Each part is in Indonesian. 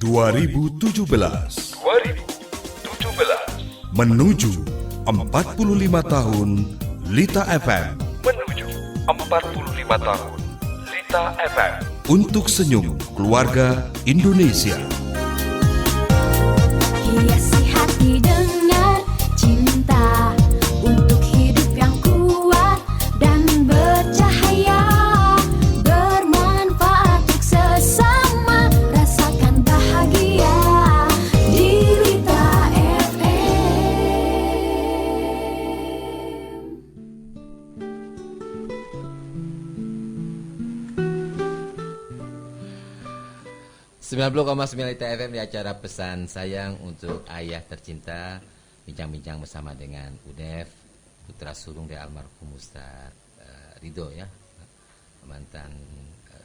2017 menuju 45 tahun Lita FM. Menuju 45 tahun Lita FM. Untuk senyum keluarga Indonesia. Hiasi hati dengan cinta untuk hidup yang kuat dan bercahaya, bermanfaat untuk sesama, rasakan bahagia di Lita FM. 90,9 Lita FM di acara Pesan Sayang untuk Ayah Tercinta. Bincang-bincang bersama dengan UDEF, putra sulung dari almarhum Ustaz Ridho ya, mantan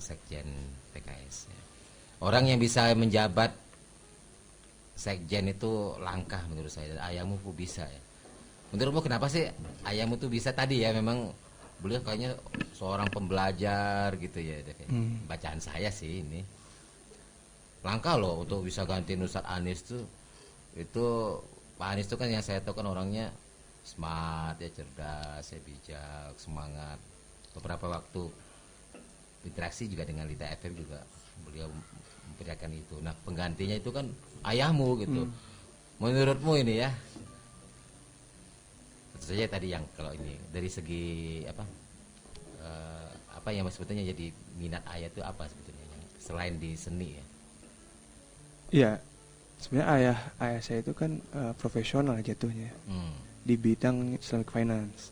Sekjen PKS ya. Orang yang bisa menjabat Sekjen itu langkah menurut saya. Ayahmu pun bisa ya. Menurutmu kenapa sih ayahmu tuh bisa? Tadi ya memang beliau kayaknya seorang pembelajar gitu ya, Def. Bacaan saya sih ini. Langkah loh untuk bisa gantiin Ustadz Anies tuh. Itu Pak Anies tuh kan yang saya tahu kan orangnya smart ya, cerdas ya, bijak, semangat. Beberapa waktu interaksi juga dengan Lita FM juga beliau memperlihatkan itu. Nah penggantinya itu kan ayahmu gitu. Menurutmu ini ya, tentu saja tadi yang kalau ini dari segi apa yang sebetulnya jadi minat ayah itu apa sebetulnya yang selain di seni ya? Iya, sebenarnya ayah saya itu kan profesional jatuhnya di bidang Islamic Finance,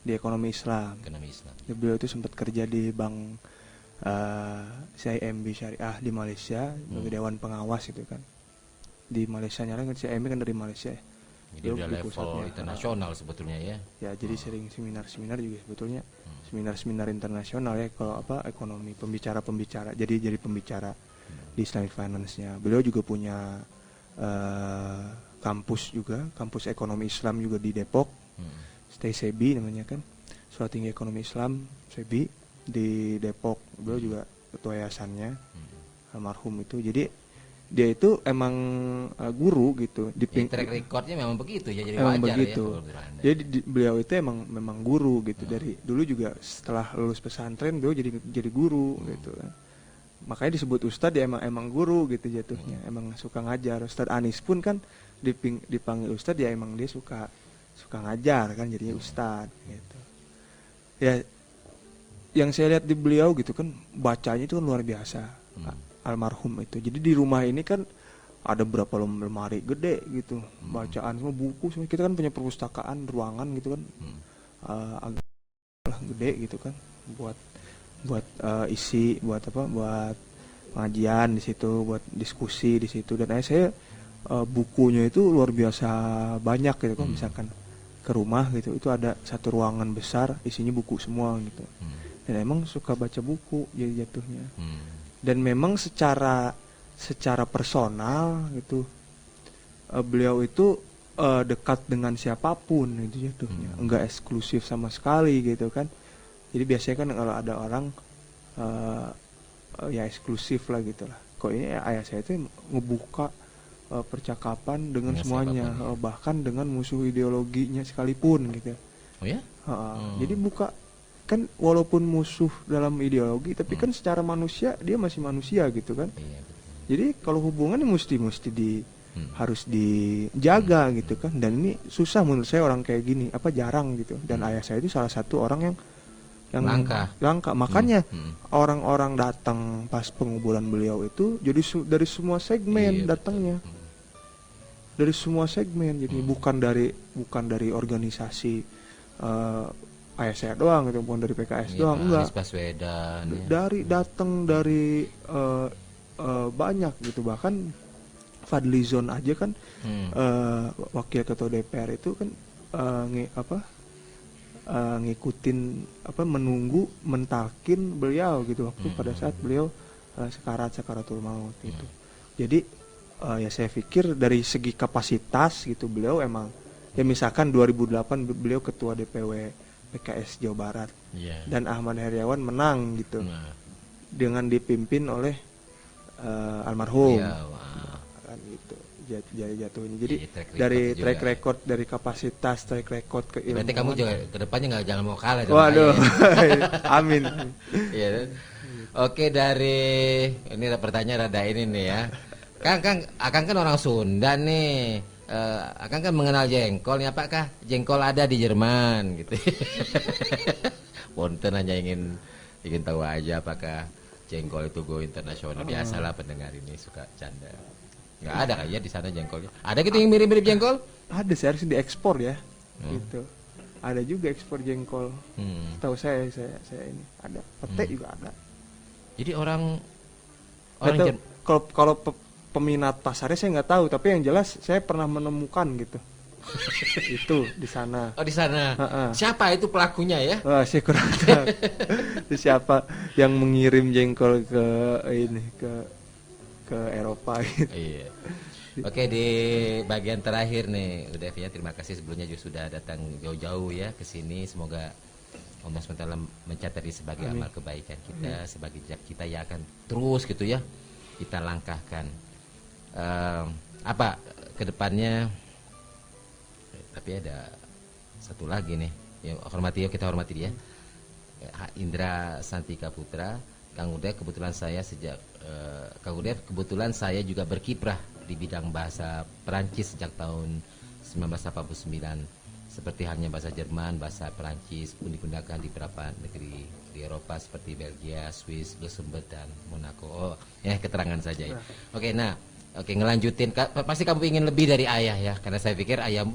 di ekonomi Islam. Ekonomi Islam. Beliau itu sempat kerja di bank CIMB Syariah di Malaysia, sebagai dewan pengawas itu kan. Di Malaysia nyala kan CIMB kan dari Malaysia. Jadi udah level internasional sebetulnya ya. Ya, jadi sering seminar-seminar juga sebetulnya. Seminar-seminar internasional ya kalau ekonomi, pembicara-pembicara. Jadi pembicara di Islamic Finance-nya. Beliau juga punya kampus juga, kampus ekonomi Islam juga di Depok. Stay Sebi namanya kan. Sekolah Tinggi Ekonomi Islam Sebi di Depok. Beliau juga ketua yayasannya. Almarhum itu. Jadi dia itu emang guru gitu. Track recordnya memang begitu ya, jadi emang wajar begitu. Ya. Jadi beliau itu memang guru gitu. Dari dulu juga setelah lulus pesantren beliau jadi guru gitu kan. Makanya disebut ustadz ya emang guru gitu jatuhnya, emang suka ngajar. Ustadz Anies pun kan dipanggil ustadz ya emang dia suka ngajar kan, jadinya ustadz gitu. Ya yang saya lihat di beliau gitu kan, bacanya itu kan luar biasa. Almarhum itu. Jadi di rumah ini kan ada berapa lemari gede gitu, bacaan semua, buku semua. Kita kan punya perpustakaan ruangan gitu kan, agak gede gitu kan, buat isi, buat pengajian di situ, buat diskusi di situ. Dan saya bukunya itu luar biasa banyak gitu kan. Misalkan ke rumah gitu, itu ada satu ruangan besar isinya buku semua gitu. Dan emang suka baca buku jadi jatuhnya. Dan memang secara personal gitu, beliau itu dekat dengan siapapun itu jatuhnya, enggak eksklusif sama sekali gitu kan. Jadi biasanya kan kalau ada orang ya eksklusif lah gitu lah. Kok ini ayah saya itu ngebuka percakapan dengan semuanya, bahkan dengan musuh ideologinya sekalipun gitu. Oh ya? Jadi buka kan, walaupun musuh dalam ideologi, tapi kan secara manusia dia masih manusia gitu kan. Iya, jadi kalau hubungannya mesti harus dijaga gitu kan. Dan ini susah menurut saya orang kayak gini, jarang gitu. Dan ayah saya itu salah satu orang yang langka. Makanya orang-orang datang pas penguburan beliau itu jadi dari semua segmen datangnya. Dari semua segmen. Jadi bukan dari organisasi ayah saya doang gitu, bukan dari PKS doang, enggak. Baswedan. Datang dari banyak gitu. Bahkan Fadlizon aja kan wakil ketua DPR itu kan ngikutin menunggu mentalkin beliau gitu waktu pada saat beliau sakaratul maut itu. Jadi ya saya pikir dari segi kapasitas gitu beliau emang ya, misalkan 2008 beliau ketua DPW PKS Jawa Barat dan Ahmad Heriawan menang gitu dengan dipimpin oleh almarhum. Iya, gitu jatuhnya. Jadi Iya, track record dari juga. track record, dari kapasitas track record ke ilmu. Berarti kamu juga kedepannya jangan mau kalah dengan Waduh, Ayah, ya. amin. Iya kan? Oke, dari ini pertanyaan rada ini nih ya. Akang kan orang Sunda nih. Akang kan mengenal jengkol nih, apakah jengkol ada di Jerman gitu. Ponten hanya ingin tahu aja apakah jengkol itu go internasional. Biasalah pendengar ini suka canda. Nggak ada kayaknya di sana jengkolnya. Ada gitu yang mirip-mirip jengkol? Ada sih, harus diekspor ya. Gitu. Ada juga ekspor jengkol. Tahu saya ini ada. Pete juga ada. Jadi orang Nggak tahu, Jerman. kalau peminat pasarnya saya nggak tahu, tapi yang jelas saya pernah menemukan gitu. Itu di sana. Oh, di sana. Ha-ha. Siapa itu pelakunya ya? Wah, saya kurang tahu. Itu siapa yang mengirim jengkol ke ini ke Eropa gitu. Iya. Oke, di bagian terakhir nih, udah ya, terima kasih sebelumnya juga sudah datang jauh-jauh ya ke sini. Semoga Allah SWT mencatat ini sebagai amal kebaikan kita, sebagai jejak kita yang akan terus gitu ya kita langkahkan. Apa kedepannya? Tapi ada satu lagi nih, ya, kita hormati dia. Indra Santika Putra, Kang Ude, kebetulan saya juga berkiprah di bidang bahasa Perancis sejak tahun 1989. Seperti halnya bahasa Jerman, bahasa Perancis pun digunakan di beberapa negeri di Eropa seperti Belgia, Swiss, Luxembourg dan Monaco. Oh, ya keterangan saja ya. Oke, ngelanjutin. Pasti kamu ingin lebih dari ayah ya, karena saya pikir ayah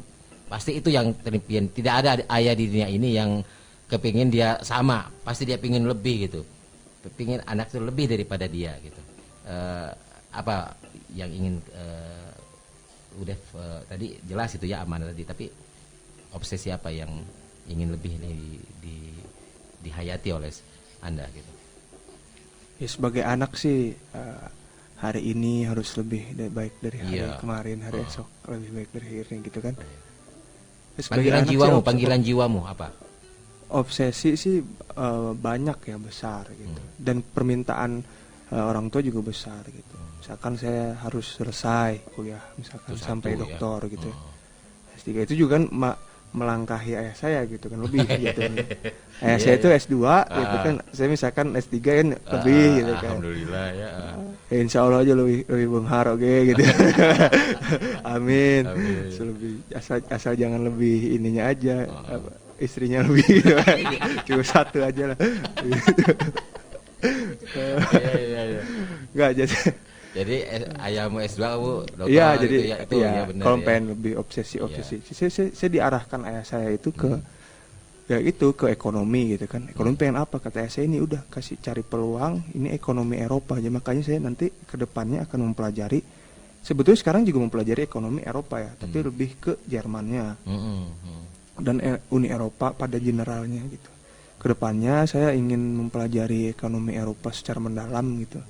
pasti itu yang terimpian. Tidak ada ayah di dunia ini yang kepingin dia sama, pasti dia pingin lebih gitu. Pingin anak itu lebih daripada dia gitu. Apa yang ingin udah tadi jelas itu ya, amanah tadi, tapi obsesi apa yang ingin lebih dihayati oleh Anda gitu? Ya sebagai anak sih hari ini harus lebih baik dari hari Iya. kemarin, hari esok lebih baik dari hari ini gitu kan. Ya, sebagai Panggilan anak sih jiwamu, panggilan jiwamu apa? obsesi sih banyak ya, besar gitu. Dan permintaan orang tua juga besar gitu. Misalkan saya harus selesai kuliah, misalkan Itu sampai satu, ya. doktor gitu. S3 itu juga kan melangkahi ayah saya gitu kan, lebih gitu. Ayah saya itu S2 gitu kan, saya misalkan S3 kan lebih gitu kan. Alhamdulillah ya. Ya, insya Allah aja lebih benghar oke gitu. Amin. Amin. Lebih asal jangan lebih ininya aja, apa, istrinya lebih gitu. Cuma satu aja lah. Iya. Enggak jadi. Jadi ayahmu S2, kamu dokter. Iya, jadi itu ya, ya benar. kalau Ya. pengen lebih obsesi. Saya diarahkan ayah saya itu ke ya itu ke ekonomi gitu kan. Ekonomi pengen apa, kata ayah saya, ini udah kasih cari peluang, ini ekonomi Eropa aja. Makanya saya nanti ke depannya akan mempelajari, sebetulnya sekarang juga mempelajari ekonomi Eropa ya, tapi lebih ke Jermannya dan Uni Eropa pada generalnya gitu. Kedepannya saya ingin mempelajari ekonomi Eropa secara mendalam gitu.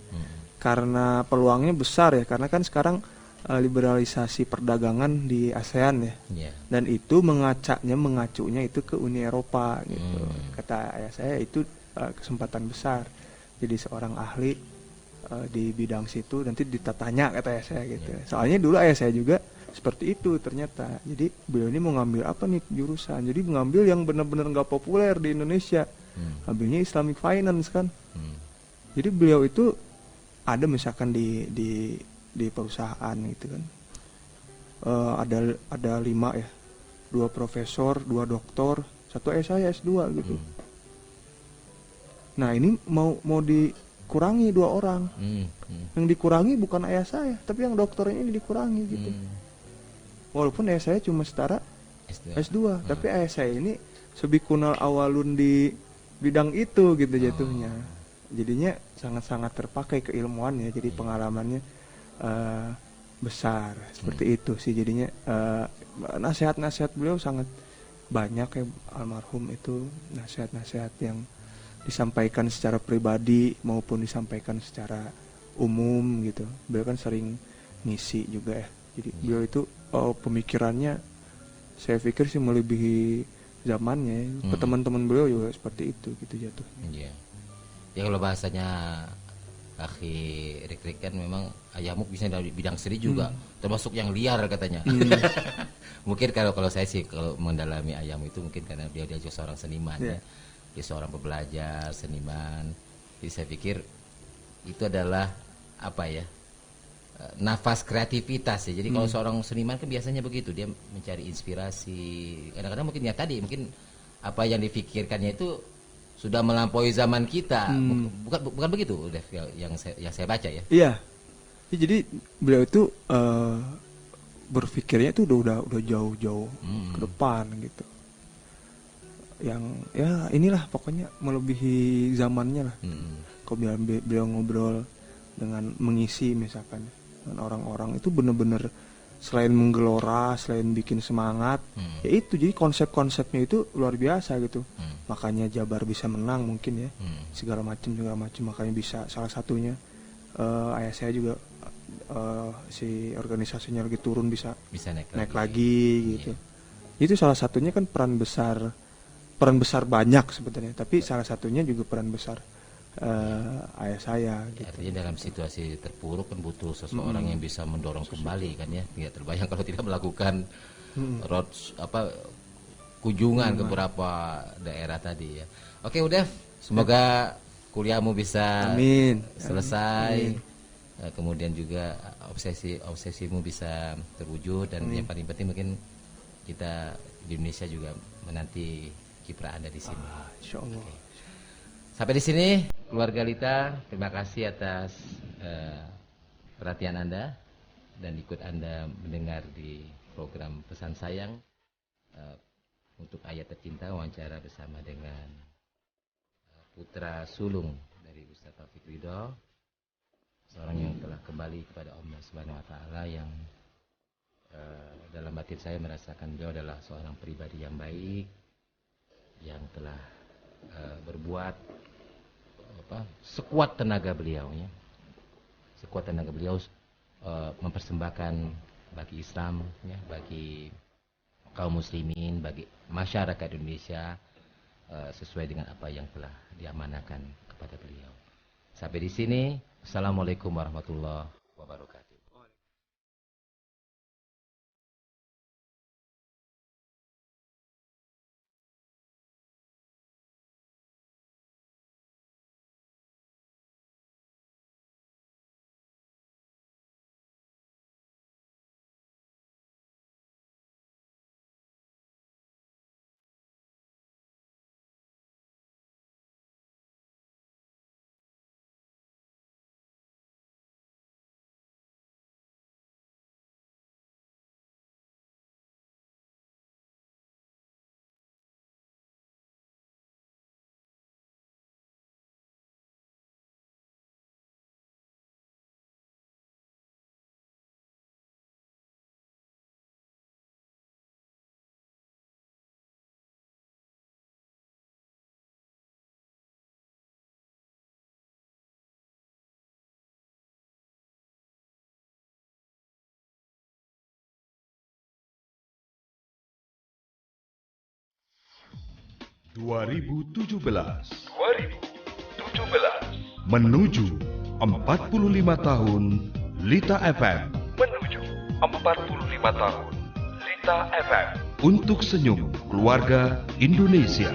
Karena peluangnya besar ya, karena kan sekarang liberalisasi perdagangan di ASEAN ya. Iya. Dan itu mengacunya itu ke Uni Eropa gitu. Kata ayah saya itu kesempatan besar. Jadi seorang ahli di bidang situ nanti ditatanya, kata ayah saya gitu. Soalnya dulu ayah saya juga seperti itu ternyata. Jadi beliau ini mau ngambil apa nih jurusan? Jadi mengambil yang benar-benar nggak populer di Indonesia. Ambilnya Islamic Finance kan. Jadi beliau itu ada misalkan di perusahaan gitu kan, ada 5 ya, 2 profesor, 2 doktor, 1 saya S2 gitu. Nah ini mau dikurangi 2 orang. Yang dikurangi bukan ayah saya, tapi yang dokternya ini dikurangi gitu. Walaupun ayah saya cuma setara S2, tapi ayah saya ini sebikunal awalun di bidang itu gitu jatuhnya. Jadinya sangat-sangat terpakai keilmuannya, jadi pengalamannya besar seperti itu sih. Jadinya nasihat-nasihat beliau sangat banyak ya, almarhum itu, nasihat-nasihat yang disampaikan secara pribadi maupun disampaikan secara umum gitu. Beliau kan sering ngisi juga ya, jadi beliau itu pemikirannya saya pikir sih melebihi zamannya. Teman-teman beliau juga seperti itu gitu jatuhnya. Iya. Ya kalau bahasanya Akhi Rik kan memang ayahmu bisa dari bidang seni juga, termasuk yang liar katanya. Mungkin kalau saya sih kalau mendalami ayahmu itu mungkin karena dia juga seorang seniman ya. Dia seorang pembelajar, seniman. Jadi saya pikir itu adalah apa ya? Nafas kreativitas ya. Jadi kalau seorang seniman kan biasanya begitu, dia mencari inspirasi. Kadang-kadang mungkin ya tadi mungkin apa yang difikirkannya itu sudah melampaui zaman kita. Bukan begitu, Dev, yang saya baca ya. Iya. Ya, jadi beliau itu berpikirnya itu udah jauh-jauh ke depan gitu. Yang ya inilah pokoknya melebihi zamannya lah. Kalau beliau ngobrol dengan mengisi misalkan dengan orang-orang itu bener-bener selain menggelora, selain bikin semangat, ya itu jadi konsep-konsepnya itu luar biasa gitu. Makanya Jabar bisa menang mungkin ya, segala macam makanya bisa salah satunya ayah saya juga si organisasinya lagi turun bisa naik lagi gitu. Itu salah satunya kan peran besar banyak sebetulnya, tapi salah satunya juga peran besar ayah saya gitu. Artinya dalam situasi terpuruk kan butuh seseorang yang bisa mendorong kembali kan ya. Tidak terbayang kalau tidak melakukan kunjungan ke beberapa daerah tadi ya. Oke, udah semoga kuliahmu bisa selesai. Kemudian juga obsesimu bisa terwujud dan yang paling penting mungkin kita di Indonesia juga menanti kiprah Anda di sini. Insyaallah. Okay. Sampai di sini keluarga Lita, terima kasih atas perhatian Anda dan ikut Anda mendengar di program Pesan Sayang untuk Ayah Tercinta, wawancara bersama dengan putra sulung dari Ustaz Taufik Ridho, seorang yang telah kembali kepada Allah Subhanahu Wa Taala, yang dalam batin saya merasakan beliau adalah seorang pribadi yang baik, yang telah berbuat sekuat tenaga beliau ya, mempersembahkan bagi Islam ya, bagi kaum muslimin, bagi masyarakat Indonesia sesuai dengan apa yang telah diamanahkan kepada beliau. Sampai di sini, assalamualaikum warahmatullahi wabarakatuh. Menuju 45 tahun Lita FM. Menuju 45 tahun Lita FM. Untuk senyum keluarga Indonesia.